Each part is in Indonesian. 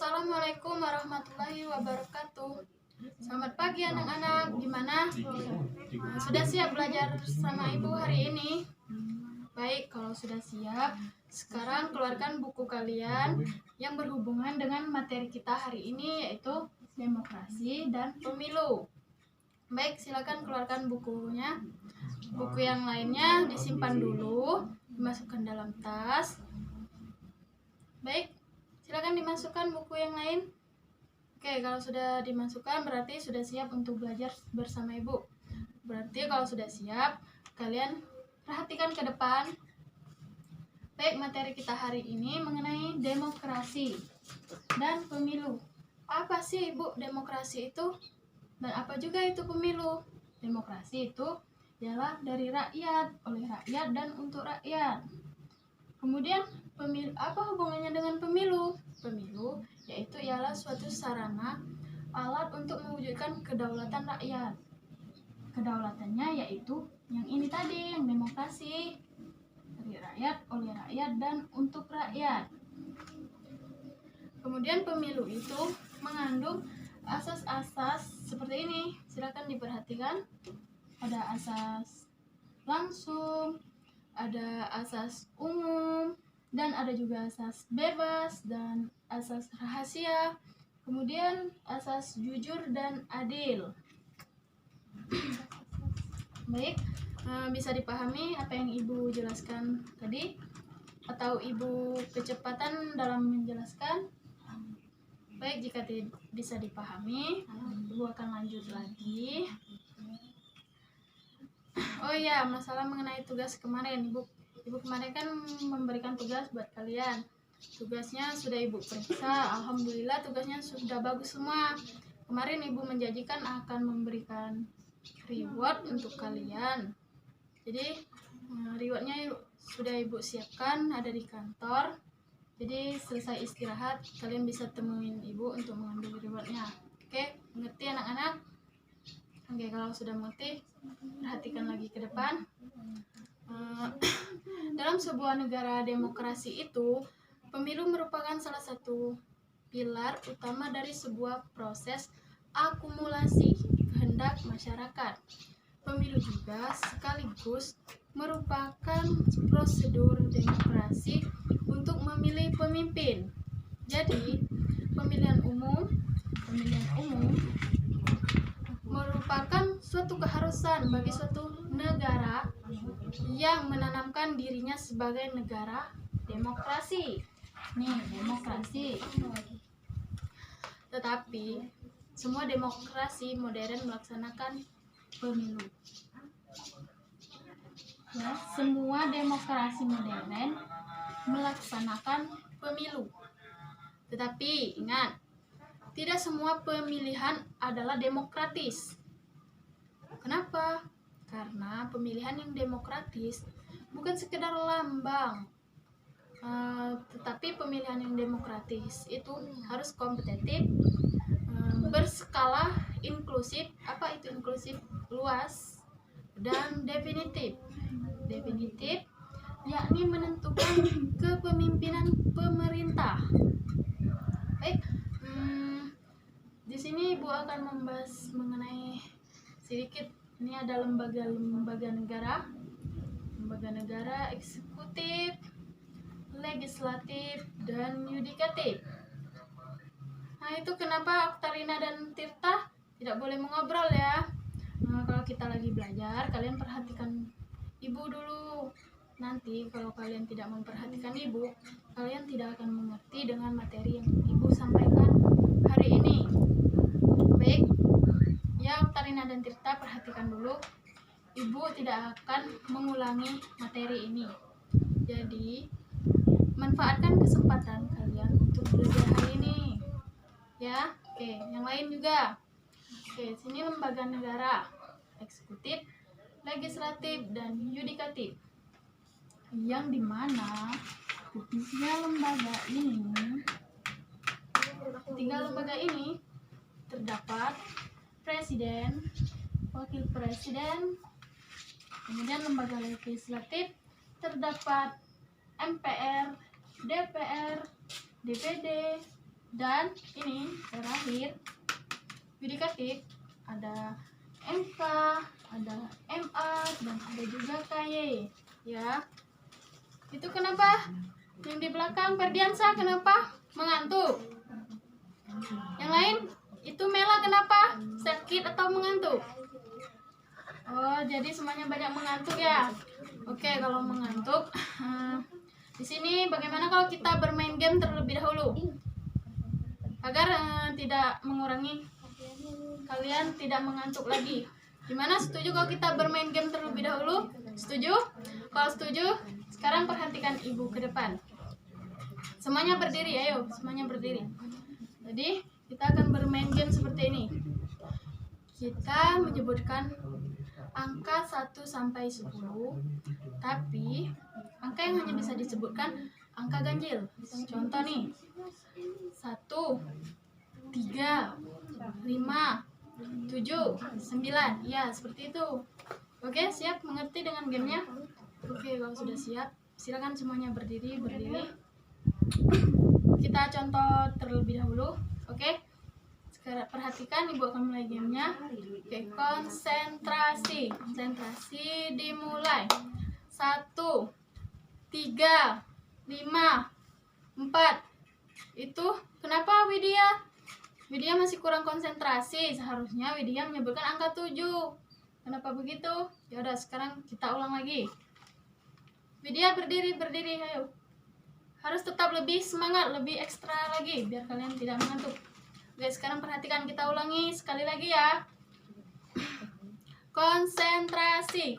Assalamualaikum warahmatullahi wabarakatuh. Selamat pagi anak-anak. Gimana? Sudah siap belajar sama Ibu hari ini? Baik, kalau sudah siap, sekarang keluarkan buku kalian yang berhubungan dengan materi kita hari ini, yaitu demokrasi dan pemilu. Baik, silakan keluarkan bukunya. Buku yang lainnya disimpan dulu, dimasukkan dalam tas. Baik, silakan dimasukkan buku yang lain. Oke, kalau sudah dimasukkan berarti sudah siap untuk belajar bersama Ibu. Berarti kalau sudah siap, kalian perhatikan ke depan. Baik, materi kita hari ini mengenai demokrasi dan pemilu. Apa sih Ibu demokrasi itu? Dan apa juga itu pemilu? Demokrasi itu ialah dari rakyat, oleh rakyat, dan untuk rakyat. Kemudian pemilu, apa hubungannya dengan pemilu? Pemilu yaitu ialah suatu sarana alat untuk mewujudkan kedaulatan rakyat. Kedaulatannya yaitu yang ini tadi, yang demokrasi, dari rakyat, oleh rakyat, dan untuk rakyat. Kemudian pemilu itu mengandung asas-asas seperti ini. Silakan diperhatikan. Ada asas langsung, ada asas umum, dan ada juga asas bebas dan asas rahasia, kemudian asas jujur dan adil. Baik, bisa dipahami apa yang Ibu jelaskan tadi? Atau Ibu kecepatan dalam menjelaskan? Baik, jika bisa dipahami, Ibu akan lanjut lagi. Oh iya, masalah mengenai tugas kemarin, Ibu kemarin kan memberikan tugas buat kalian. Tugasnya sudah Ibu periksa, alhamdulillah tugasnya sudah bagus semua. Kemarin Ibu menjanjikan akan memberikan reward untuk kalian. Jadi rewardnya sudah Ibu siapkan, ada di kantor. Jadi selesai istirahat, kalian bisa temuin Ibu untuk mengambil rewardnya. Oke, mengerti anak-anak? Oke, kalau sudah mengerti, perhatikan lagi ke depan. Dalam sebuah negara demokrasi itu, pemilu merupakan salah satu pilar utama dari sebuah proses akumulasi kehendak masyarakat. Pemilu juga sekaligus merupakan prosedur demokrasi untuk memilih pemimpin. Jadi, pemilihan umum merupakan suatu keharusan bagi suatu negara yang menanamkan dirinya sebagai negara demokrasi. Nih, demokrasi. Tetapi semua demokrasi modern melaksanakan pemilu. Ya, semua demokrasi modern melaksanakan pemilu. Tetapi ingat, tidak semua pemilihan adalah demokratis. Kenapa? Karena pemilihan yang demokratis bukan sekedar lambang, tetapi pemilihan yang demokratis itu harus kompetitif, berskala inklusif. Apa itu inklusif? Luas dan definitif. Definitif yakni menentukan kepemimpinan pemerintah. Baik, di sini Ibu akan membahas mengenai sedikit. Ini ada lembaga negara, eksekutif, legislatif, dan yudikatif. Nah, itu kenapa Oktarina dan Tirta tidak boleh mengobrol ya? Nah, kalau kita lagi belajar, kalian perhatikan Ibu dulu. Nanti kalau kalian tidak memperhatikan Ibu, kalian tidak akan mengerti dengan materi yang Ibu sampaikan hari ini. Baik, ya Oktarina dan Tirta, perhatikan dulu. Ibu tidak akan mengulangi materi ini. Jadi, manfaatkan kesempatan kalian untuk belajar hari ini. Ya, oke. Yang lain juga. Oke, sini lembaga negara, eksekutif, legislatif, dan yudikatif. Yang dimana tiga lembaga ini terdapat presiden, wakil presiden, kemudian lembaga legislatif terdapat MPR, DPR, DPD, Dan ini terakhir yudikatif, ada MK, ada MA, dan ada juga KY ya. Itu kenapa? Yang di belakang Ferdiansa kenapa mengantuk? Yang lain itu Mela kenapa? Sakit atau mengantuk? Oh, jadi semuanya banyak mengantuk ya. Oke, kalau mengantuk, di sini bagaimana kalau kita bermain game terlebih dahulu agar tidak mengurangi kalian tidak mengantuk lagi. Gimana, setuju kalau kita bermain game terlebih dahulu? Setuju? Kalau setuju, sekarang perhatikan ibu ke depan. Semuanya berdiri, ayo, semuanya berdiri. Jadi kita akan bermain game seperti ini. Kita menyebutkan angka 1 sampai 10, tapi angka yang hanya bisa disebutkan angka ganjil. Contoh nih, 1, 3, 5, 7, 9. Ya, seperti itu. Oke, siap mengerti dengan gamenya? Oke, kalau sudah siap, silakan semuanya berdiri. Kita contoh terlebih dahulu. Oke, sekarang perhatikan, ibu akan mulai gamenya. Oke, konsentrasi dimulai. 1, 3, 5, 4. Itu kenapa Widya masih kurang konsentrasi? Seharusnya Widya menyebutkan angka 7. Kenapa begitu? Ya udah, sekarang kita ulang lagi. Widya berdiri, ayo. Harus tetap lebih semangat, lebih ekstra lagi biar kalian tidak mengantuk. Oke, sekarang perhatikan, kita ulangi sekali lagi ya. Konsentrasi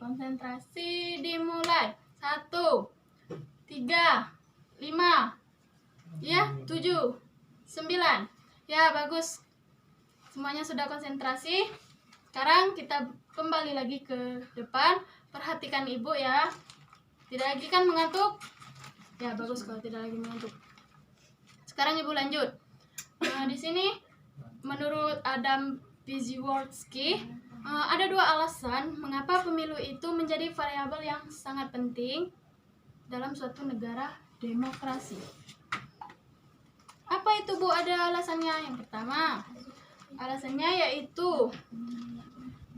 dimulai. 1, 3, 5, ya, 7, 9. Ya, bagus. Semuanya sudah konsentrasi. Sekarang kita kembali lagi ke depan. Perhatikan ibu ya. Tidak lagi kan mengantuk? Ya, bagus kalau tidak lagi mengantuk. Sekarang ibu lanjut. Di sini menurut Adam Piesiewicz, ada 2 alasan mengapa pemilu itu menjadi variabel yang sangat penting dalam suatu negara demokrasi. Apa itu, Bu? Ada alasannya. Yang pertama, alasannya yaitu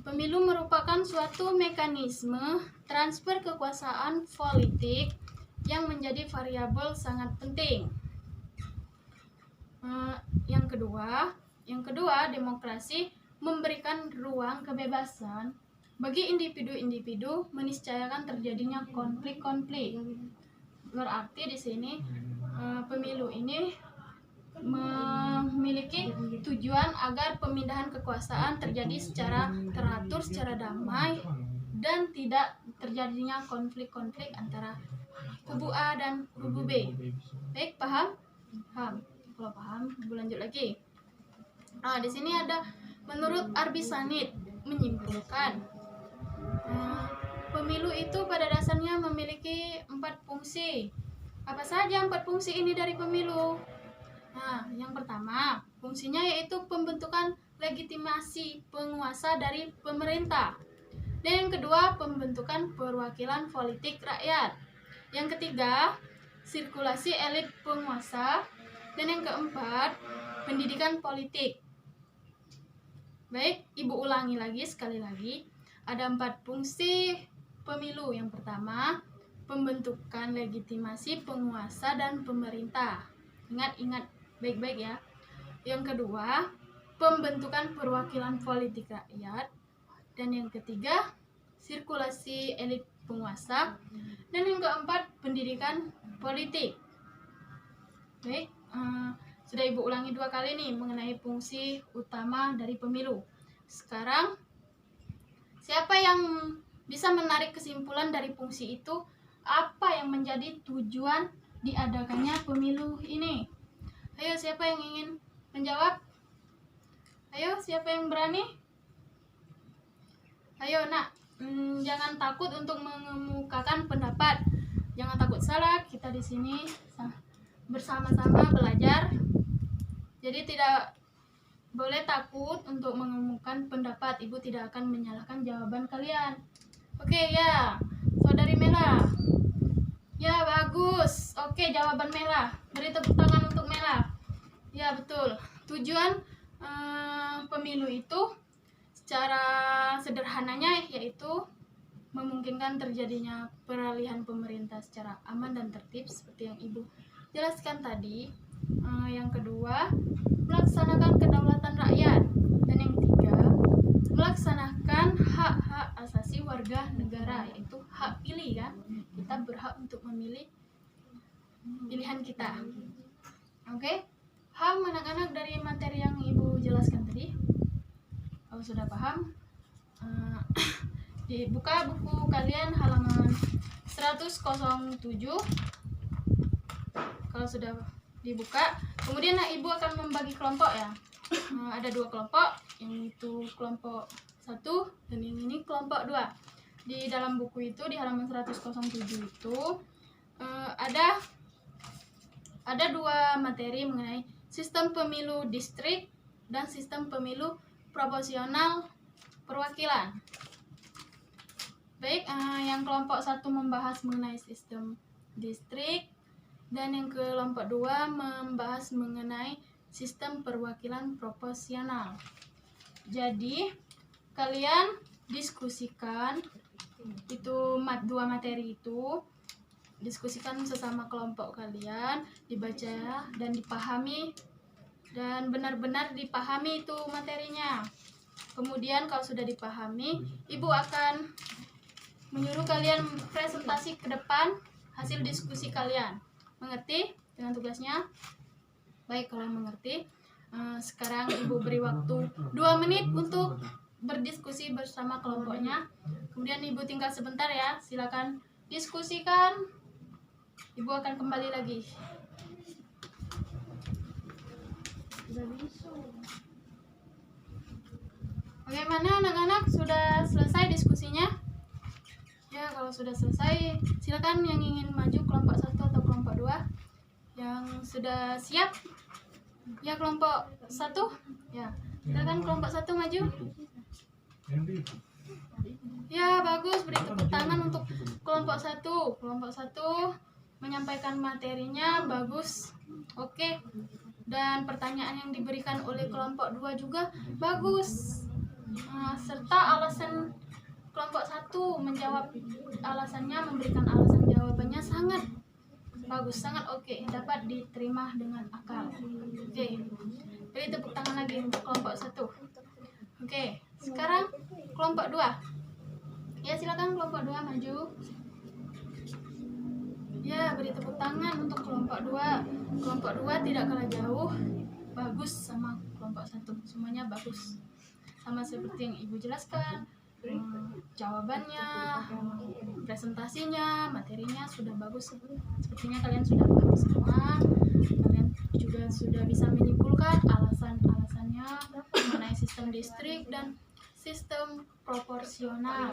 pemilu merupakan suatu mekanisme transfer kekuasaan politik yang menjadi variabel sangat penting. Yang kedua, demokrasi memberikan ruang kebebasan bagi individu-individu meniscayakan terjadinya konflik-konflik. Berarti di sini pemilu ini memiliki tujuan agar pemindahan kekuasaan terjadi secara teratur, secara damai, dan tidak terjadinya konflik-konflik antara kubu A dan kubu B. Baik, paham? Paham. Kalau paham, lanjut lagi. Di sini ada menurut Arbisanit menyimpulkan pemilu itu pada dasarnya memiliki 4 fungsi. Apa saja 4 fungsi ini dari pemilu? Yang pertama, fungsinya yaitu pembentukan legitimasi penguasa dari pemerintah. Dan yang kedua, pembentukan perwakilan politik rakyat. Yang ketiga, sirkulasi elit penguasa. Dan yang keempat, pendidikan politik. Baik, ibu ulangi lagi sekali lagi. Ada 4 fungsi pemilu. Yang pertama, pembentukan legitimasi penguasa dan pemerintah. Ingat baik-baik ya. Yang kedua, pembentukan perwakilan politik rakyat. Dan yang ketiga, sirkulasi elit penguasa. Dan yang keempat, pendidikan politik. Baik, sudah ibu ulangi 2 kali nih mengenai fungsi utama dari pemilu. Sekarang, siapa yang bisa menarik kesimpulan dari fungsi itu? Apa yang menjadi tujuan diadakannya pemilu ini? Ayo, siapa yang ingin menjawab? Ayo, siapa yang berani? Ayo, Nak. Jangan takut untuk mengemukakan pendapat. Jangan takut salah. Kita di sini bersama-sama belajar. Jadi tidak boleh takut untuk mengemukakan pendapat. Ibu tidak akan menyalahkan jawaban kalian. Oke, ya. Saudari Mela. Ya, bagus. Oke, jawaban Mela. Beri tepuk tangan untuk Mela. Ya, betul. tujuan pemilu itu secara sederhananya yaitu memungkinkan terjadinya peralihan pemerintah secara aman dan tertib seperti yang Ibu jelaskan tadi. Yang kedua, melaksanakan kedaulatan rakyat. Dan yang ketiga, melaksanakan hak-hak asasi warga negara, yaitu hak pilih kan. Kita berhak untuk memilih pilihan kita. Oke? Paham anak-anak dari materi yang Ibu jelaskan tadi? Kalau sudah paham, dibuka buku kalian halaman 107. Kalau sudah dibuka, kemudian Ibu akan membagi kelompok ya. Ada 2 kelompok, yang itu kelompok 1 dan yang ini kelompok 2. Di dalam buku itu di halaman 107 itu ada 2 materi mengenai sistem pemilu distrik dan sistem pemilu proporsional perwakilan. Baik, yang kelompok 1 membahas mengenai sistem distrik dan yang kelompok 2 membahas mengenai sistem perwakilan proporsional. Jadi, kalian diskusikan itu 2 materi itu, diskusikan sesama kelompok kalian, dibaca dan dipahami dan benar-benar dipahami itu materinya. Kemudian kalau sudah dipahami, Ibu akan menyuruh kalian presentasi ke depan hasil diskusi kalian. Mengerti dengan tugasnya? Baik, kalau mengerti, sekarang Ibu beri waktu 2 menit untuk berdiskusi bersama kelompoknya. Kemudian Ibu tinggal sebentar ya, silakan diskusikan. Ibu akan kembali lagi. Bagaimana anak-anak, sudah selesai diskusinya? Ya, kalau sudah selesai, silakan yang ingin maju kelompok 1 atau kelompok 2. Yang sudah siap? Ya, kelompok 1. Ya, silakan kelompok 1 maju. Ya, bagus, beri tepuk tangan untuk kelompok 1. Kelompok 1 menyampaikan materinya bagus. Oke. Dan pertanyaan yang diberikan oleh kelompok 2 juga bagus. Serta alasan kelompok 1 menjawab alasannya, memberikan alasan jawabannya sangat bagus, sangat oke, dapat diterima dengan akal. Oke, beri tepuk tangan lagi untuk kelompok 1. Oke, sekarang kelompok 2. Ya, silakan kelompok 2 maju. Ya, beri tepuk tangan untuk kelompok 2. Kelompok 2 tidak kalah jauh, bagus sama kelompok 1. Semuanya bagus. Sama seperti yang Ibu jelaskan. Jawabannya, presentasinya, materinya sudah bagus. Sepertinya kalian sudah paham semua. Kalian juga sudah bisa menyimpulkan alasan-alasannya mengenai sistem distrik dan sistem proporsional.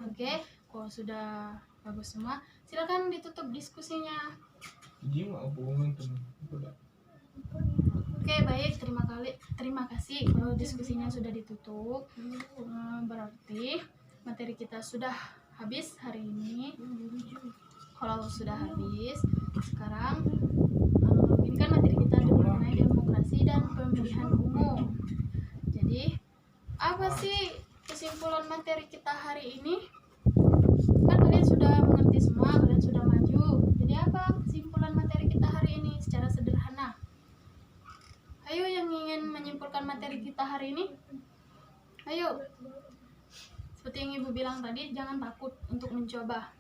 Oke, kalau sudah bagus semua, silakan ditutup diskusinya. Oke, baik, terima kasih. Kalau diskusinya sudah ditutup, berarti materi kita sudah habis hari ini. Kalau sudah habis, sekarang ini kan materi kita mengenai demokrasi dan pemilihan umum. Jadi, apa sih kesimpulan materi kita hari ini? Kan kalian sudah mengerti semua, kalian sudah maju. Jadi apa kesimpulan materi kita hari ini secara sederhana? Ayo yang ingin menyimpulkan materi kita hari ini. Ayo. Seperti yang Ibu bilang tadi, jangan takut untuk mencoba.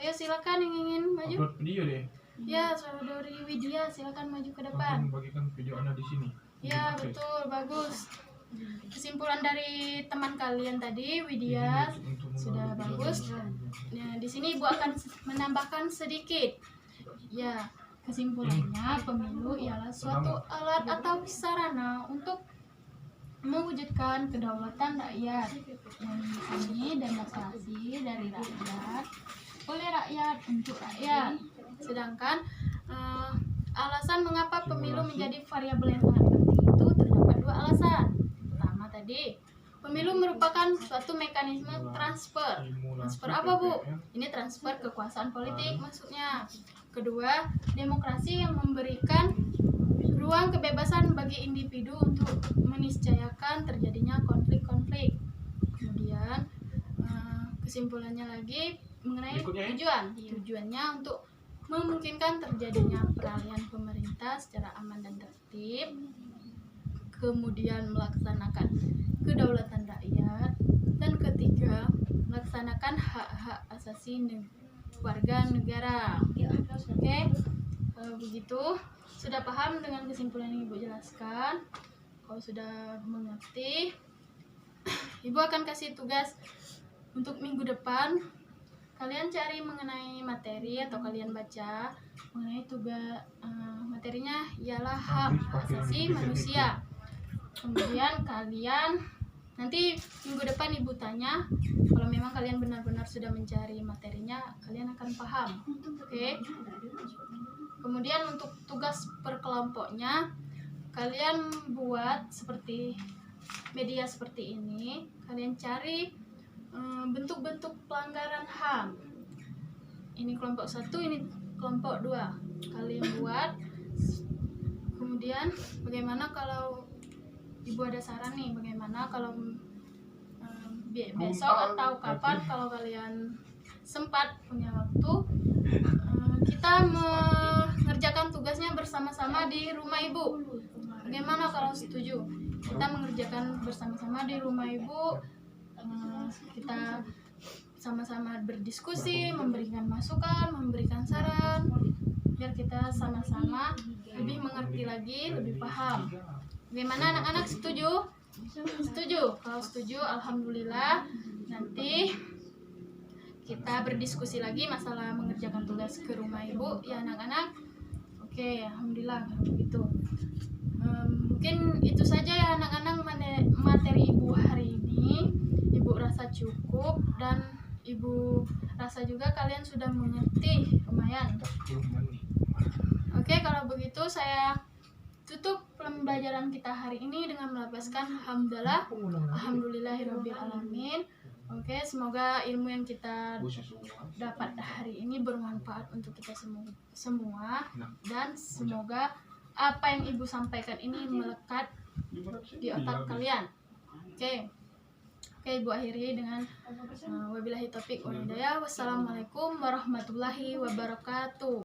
Ayo silakan yang ingin maju. Upload video deh. Ya, Saudari Widya, silakan maju ke depan. Bagikan video Anda di sini. Ya, betul, bagus. Kesimpulan dari teman kalian tadi, Widya, sudah bagus. Nah, di sini Ibu akan menambahkan sedikit. Ya, kesimpulannya, pemilu ialah suatu alat atau sarana untuk mewujudkan kedaulatan rakyat yang ini demokrasi dari rakyat oleh rakyat untuk rakyat. Sedangkan alasan mengapa pemilu menjadi variabel yang sangat penting itu terdapat 2 alasan. Pertama tadi, pemilu merupakan suatu mekanisme transfer. Transfer apa, Bu? Ini transfer kekuasaan politik maksudnya. Kedua, demokrasi yang memberikan ruang kebebasan bagi individu untuk meniscayakan terjadinya konflik-konflik. Kemudian kesimpulannya lagi mengenai tujuannya untuk memungkinkan terjadinya peralihan pemerintah secara aman dan tertib, kemudian melaksanakan kedaulatan rakyat, dan ketiga, melaksanakan hak-hak asasi warga negara. Oke, kalau begitu sudah paham dengan kesimpulan yang Ibu jelaskan? Kalau sudah mengerti, Ibu akan kasih tugas untuk minggu depan. Kalian cari mengenai materi atau kalian baca mengenai tugas materinya ialah hak asasi manusia. Kemudian kalian nanti minggu depan Ibu tanya, kalau memang kalian benar-benar sudah mencari materinya, kalian akan paham. Oke. Kemudian untuk tugas per kelompoknya, kalian buat seperti media seperti ini. Kalian cari bentuk-bentuk pelanggaran HAM. Ini kelompok 1, ini kelompok 2. Kalian buat. Kemudian bagaimana kalau Ibu ada saran nih, bagaimana kalau besok atau kapan kalau kalian sempat punya waktu, kita mengerjakan tugasnya bersama-sama di rumah Ibu. Bagaimana kalau setuju? Kita mengerjakan bersama-sama di rumah Ibu. Kita sama-sama berdiskusi, memberikan masukan, memberikan saran, biar kita sama-sama lebih mengerti lagi, lebih paham. Bagaimana anak-anak, setuju? Setuju? Kalau setuju, alhamdulillah. Nanti kita berdiskusi lagi masalah mengerjakan tugas ke rumah Ibu, ya anak-anak. Oke, alhamdulillah kalau begitu. Mungkin itu saja ya anak-anak materi Ibu hari ini. Ibu rasa cukup dan Ibu rasa juga kalian sudah mengerti lumayan. Oke, kalau begitu saya tutup pembelajaran kita hari ini dengan melafazkan hamdalah, alhamdulillahirabbil alamin. Oke, semoga ilmu yang kita dapat hari ini bermanfaat untuk kita semua dan semoga apa yang Ibu sampaikan ini melekat di otak kalian. Oke, Ibu akhiri dengan wabillahi taufiq wal hidayah. Wassalamualaikum warahmatullahi wabarakatuh.